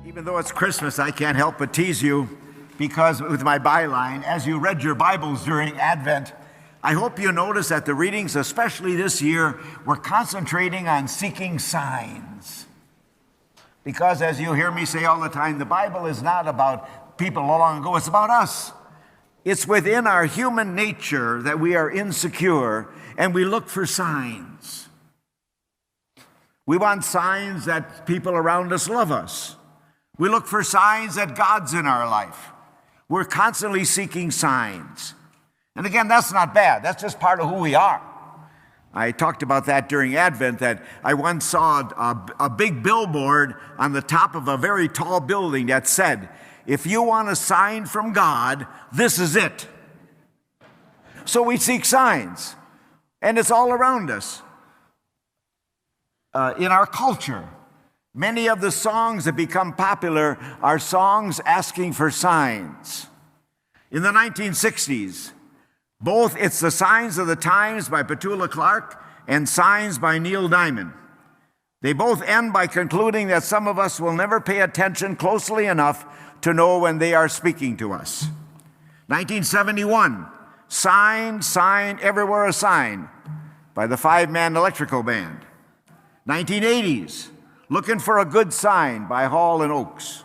Even though it's Christmas, I can't help but tease you because with my byline, as you read your Bibles during Advent, I hope you notice that the readings, especially this year, we're concentrating on seeking signs. Because as you hear me say all the time, the Bible is not about people long ago, it's about us. It's within our human nature that we are insecure and we look for signs. We want signs that people around us love us. We look for signs that God's in our life. We're constantly seeking signs. And again, that's not bad. That's just part of who we are. I talked about that during Advent, that I once saw a big billboard on the top of a very tall building that said, "If you want a sign from God, this is it." So we seek signs, and it's all around us. In our culture, many of the songs that become popular are songs asking for signs. In the 1960s, both It's the Signs of the Times by Petula Clark and Signs by Neil Diamond. They both end by concluding that some of us will never pay attention closely enough to know when they are speaking to us. 1971, Sign, Sign, Everywhere a Sign by the Five-Man Electrical Band. 1980s, Looking for a Good Sign by Hall and Oates.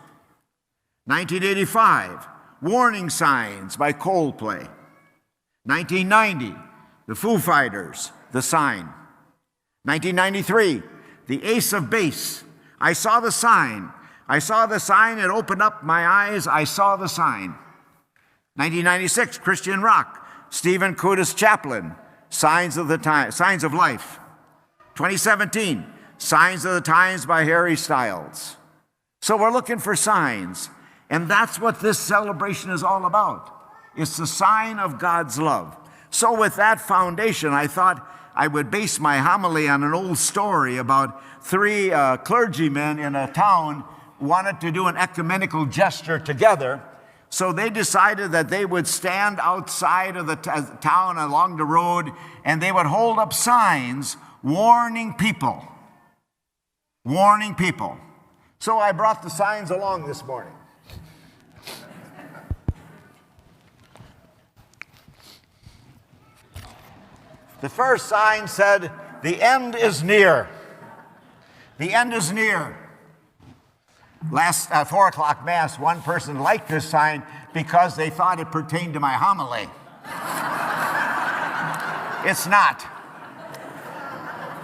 1985, Warning Signs by Coldplay. 1990, the Foo Fighters, The Sign. 1993, the Ace of Base, I Saw the Sign. I saw the sign, it opened up my eyes, I saw the sign. 1996, Christian rock, Stephen Curtis Chaplin, Signs of Life. 2017, Signs of the Times by Harry Styles. So we're looking for signs, and that's what this celebration is all about. It's the sign of God's love. So with that foundation, I thought I would base my homily on an old story about three clergymen in a town wanted to do an ecumenical gesture together. So they decided that they would stand outside of the town along the road, and they would hold up signs warning people. Warning people. So I brought the signs along this morning. The first sign said, "The end is near." The end is near. Last 4 o'clock Mass, one person liked this sign because they thought it pertained to my homily. It's not.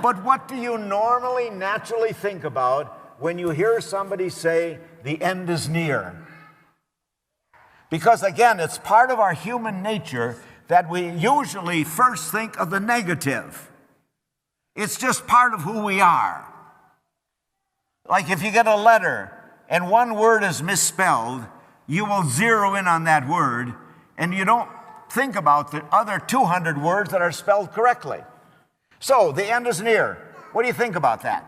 But what do you normally, naturally think about when you hear somebody say, "The end is near"? Because again, it's part of our human nature that we usually first think of the negative. It's just part of who we are. Like if you get a letter and one word is misspelled, you will zero in on that word and you don't think about the other 200 words that are spelled correctly. So the end is near. What do you think about that?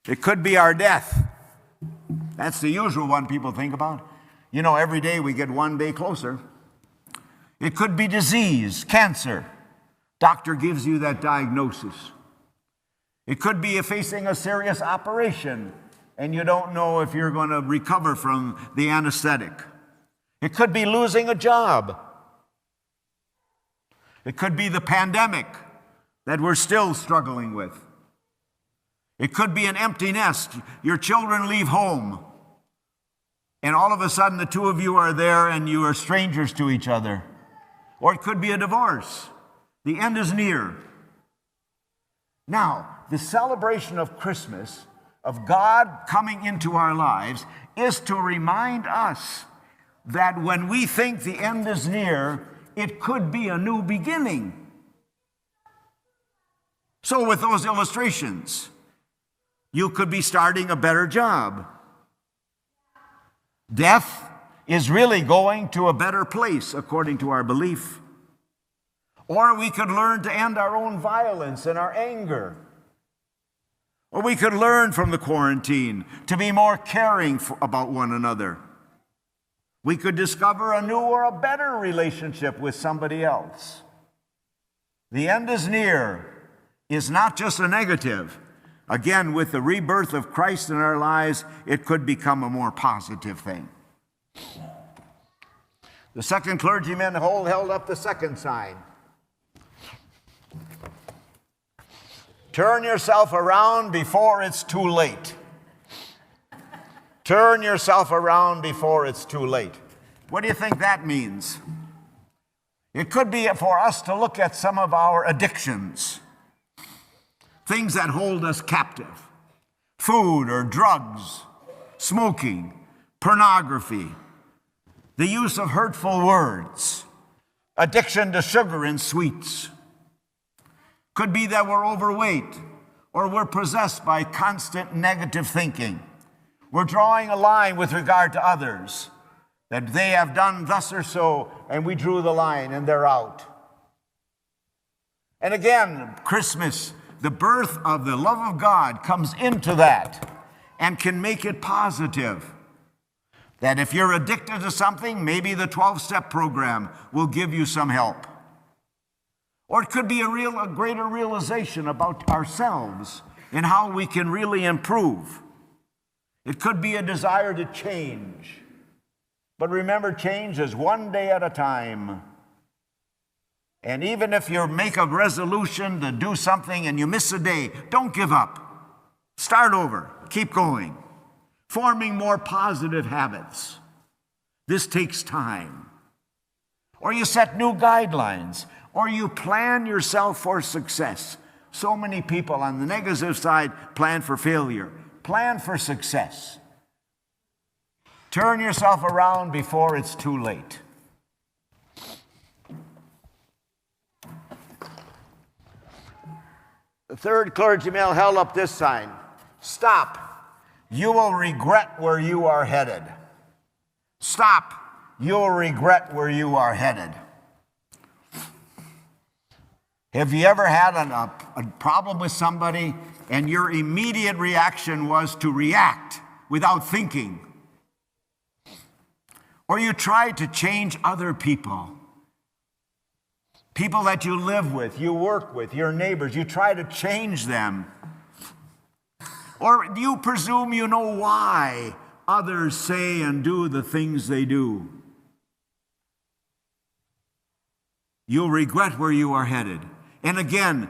It could be our death. That's the usual one people think about. You know, every day we get one day closer. It could be disease, cancer. Doctor gives you that diagnosis. It could be facing a serious operation and you don't know if you're going to recover from the anesthetic. It could be losing a job. It could be the pandemic that we're still struggling with. It could be an empty nest. Your children leave home and all of a sudden the two of you are there and you are strangers to each other. Or it could be a divorce. The end is near. Now, the celebration of Christmas, of God coming into our lives, is to remind us that when we think the end is near, it could be a new beginning. So with those illustrations, you could be starting a better job. Death is really going to a better place, according to our belief. Or we could learn to end our own violence and our anger. Or we could learn from the quarantine to be more caring about one another. We could discover a new or a better relationship with somebody else. The end is near is not just a negative. Again, with the rebirth of Christ in our lives, it could become a more positive thing. The second clergyman held up the second sign. Turn yourself around before it's too late. Turn yourself around before it's too late. What do you think that means? It could be for us to look at some of our addictions, things that hold us captive. Food or drugs, smoking, pornography, the use of hurtful words, addiction to sugar and sweets. Could be that we're overweight or we're possessed by constant negative thinking. We're drawing a line with regard to others, that they have done thus or so, and we drew the line and they're out. And again, Christmas, the birth of the love of God comes into that and can make it positive. That if you're addicted to something, maybe the 12-step program will give you some help. Or it could be a greater realization about ourselves and how we can really improve. It could be a desire to change. But remember, change is one day at a time. And even if you make a resolution to do something and you miss a day, don't give up. Start over. Keep going. Forming more positive habits. This takes time. Or you set new guidelines. Or you plan yourself for success. So many people on the negative side plan for failure. Plan for success. Turn yourself around before it's too late. The third clergyman held up this sign. Stop. You will regret where you are headed. Stop. You will regret where you are headed. Have you ever had a problem with somebody and your immediate reaction was to react without thinking? Or you tried to change other people? People that you live with, you work with, your neighbors, you try to change them. Or you presume you know why others say and do the things they do. You'll regret where you are headed. And again,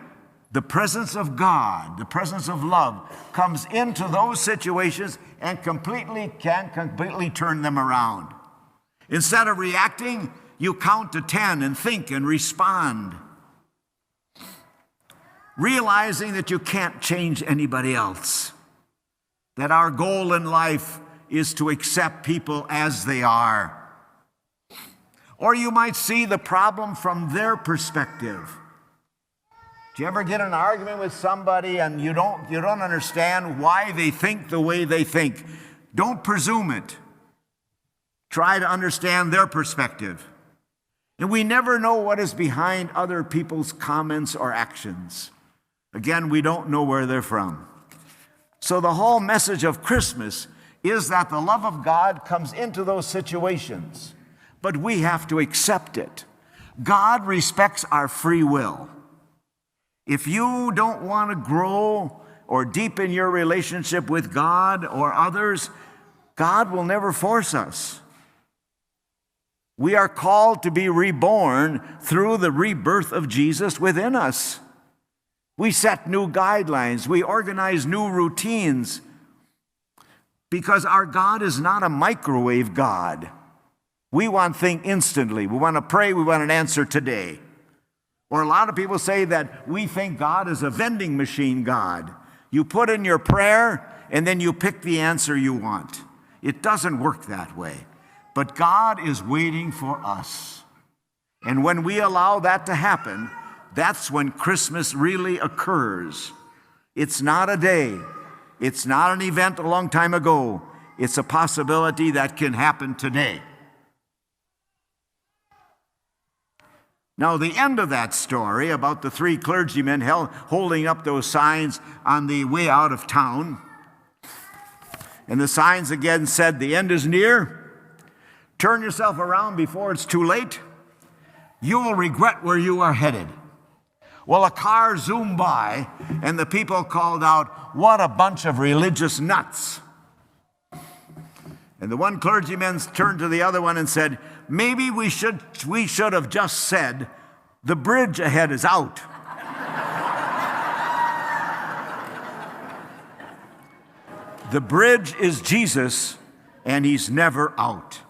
the presence of God, the presence of love, comes into those situations and can completely turn them around. Instead of reacting, you count to 10 and think and respond. Realizing that you can't change anybody else. That our goal in life is to accept people as they are. Or you might see the problem from their perspective. Do you ever get in an argument with somebody and you don't understand why they think the way they think? Don't presume it. Try to understand their perspective. And we never know what is behind other people's comments or actions. Again, we don't know where they're from. So the whole message of Christmas is that the love of God comes into those situations, but we have to accept it. God respects our free will. If you don't want to grow or deepen your relationship with God or others, God will never force us. We are called to be reborn through the rebirth of Jesus within us. We set new guidelines. We organize new routines because our God is not a microwave God. We want things instantly. We want to pray. We want an answer today. Or a lot of people say that we think God is a vending machine God. You put in your prayer and then you pick the answer you want. It doesn't work that way. But God is waiting for us. And when we allow that to happen, that's when Christmas really occurs. It's not a day. It's not an event a long time ago. It's a possibility that can happen today. Now, the end of that story about the three clergymen holding up those signs on the way out of town, and the signs again said, "The end is near. Turn yourself around before it's too late. You will regret where you are headed." Well, a car zoomed by, and the people called out, "What a bunch of religious nuts." And the one clergyman turned to the other one and said, "Maybe we should have just said, 'The bridge ahead is out.'" The bridge is Jesus, and he's never out.